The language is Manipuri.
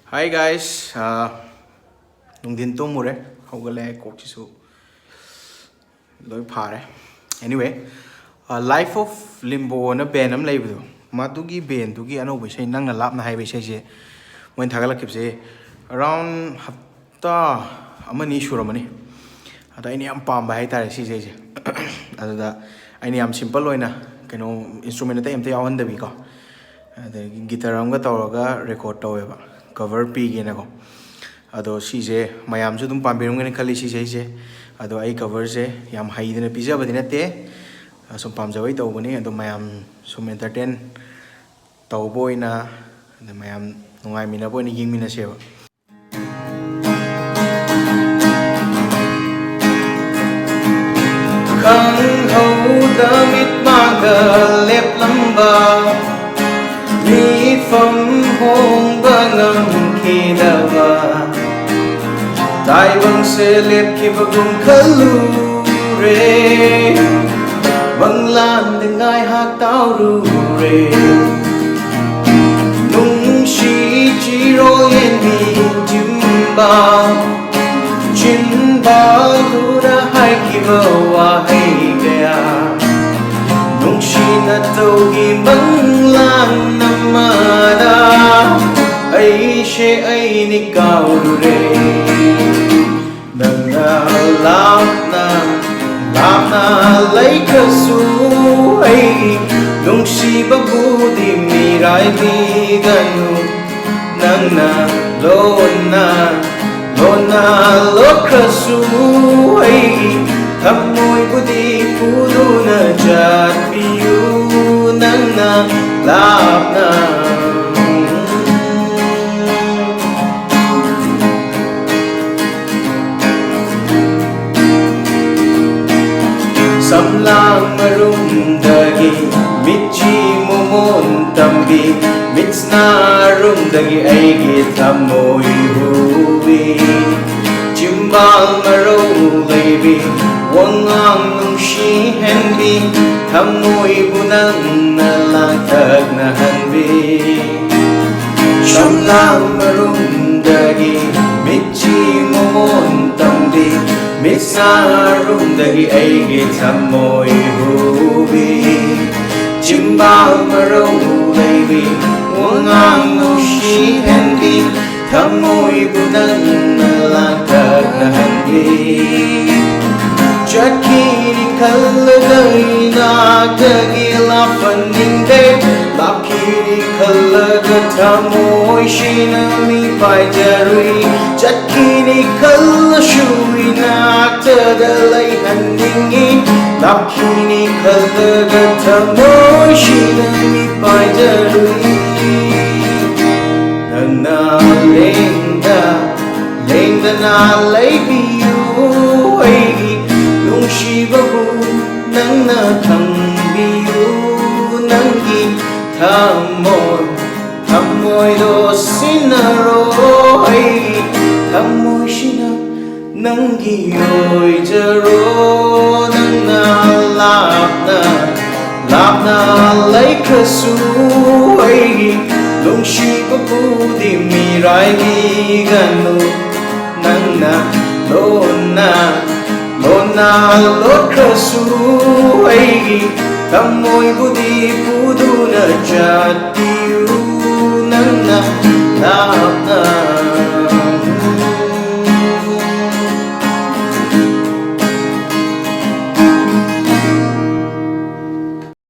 Hi guys, nungdin to mure, hogale kochisu loi phare. Anyway, Life of Limbo na benam laibu. Matugi ben tugi ano bisay Nangna Lapna hai bisay je. When thagala kipse around hafta amani shuramani. Ada ini am pam bahai tare si je. Ada ini am simple loina. Kano instrument na tayo awan dabi ko. Ada guitar amga tawaga record tawa ba. Cover pigi na ko. Ado sise mayam su dum pambirong ngani khali sise je. Ado ai cover je yam hai dina pizza ba dina te. Sum pam jawai tau bani ado mayam sum entertain tau boy na ado mayam nungai mina boy ni ging mina se ba. Khanghouda Mitmangda Leplamba Mitpham Hongba Ngamkhidaba Taibangse Lepkhibagum Khallure Manglanda Ngaihak Taorure Nungshi Chirol Yenbi Chimbal Chimbal Duna Haikhiba Wahei Nungshi Natougi Manglan Amada Eise Eini Kaorure Nangna Lapna Leikhrasu Nungshi Babudi Mirai Biganu Nangna Lapna Lekhrasu Thamoy budi Duna Jatpiyu Nangna Lapna Samlang marumdagi Mitchi momon tambi Mitsna rumdagi Eigi thamoy huwi Chimbal maro leibi Wangang Nungshi Yenbi Thamoy bunang nalangtag na hanbi Samlang marumdagi Mitchi momon tambi Mitsarumdagi Eigi thamoy hubi Chimbal maro leibi Wangang Nungshi Yenbi Thamoy bunang nalangtag na hanbi Chakini kallagai nagdagi lapaningde Lapkini kallaga thamoy shinami paijarui Chakini kallashui nagdagalay haningi Lapkini kallaga thamoy shinami paijarui Nangna lengda na leibiyu Nungshi babu nangna thangbiyu Nangi thamoy do sinaroi Thamoy shina nangi oi jaro Nangna Lapna Leikhrasu Nungshi babu di mirai ganu Nangna Lekhrasu Thamoy budi Duna Jatpiyu Nangna Lapna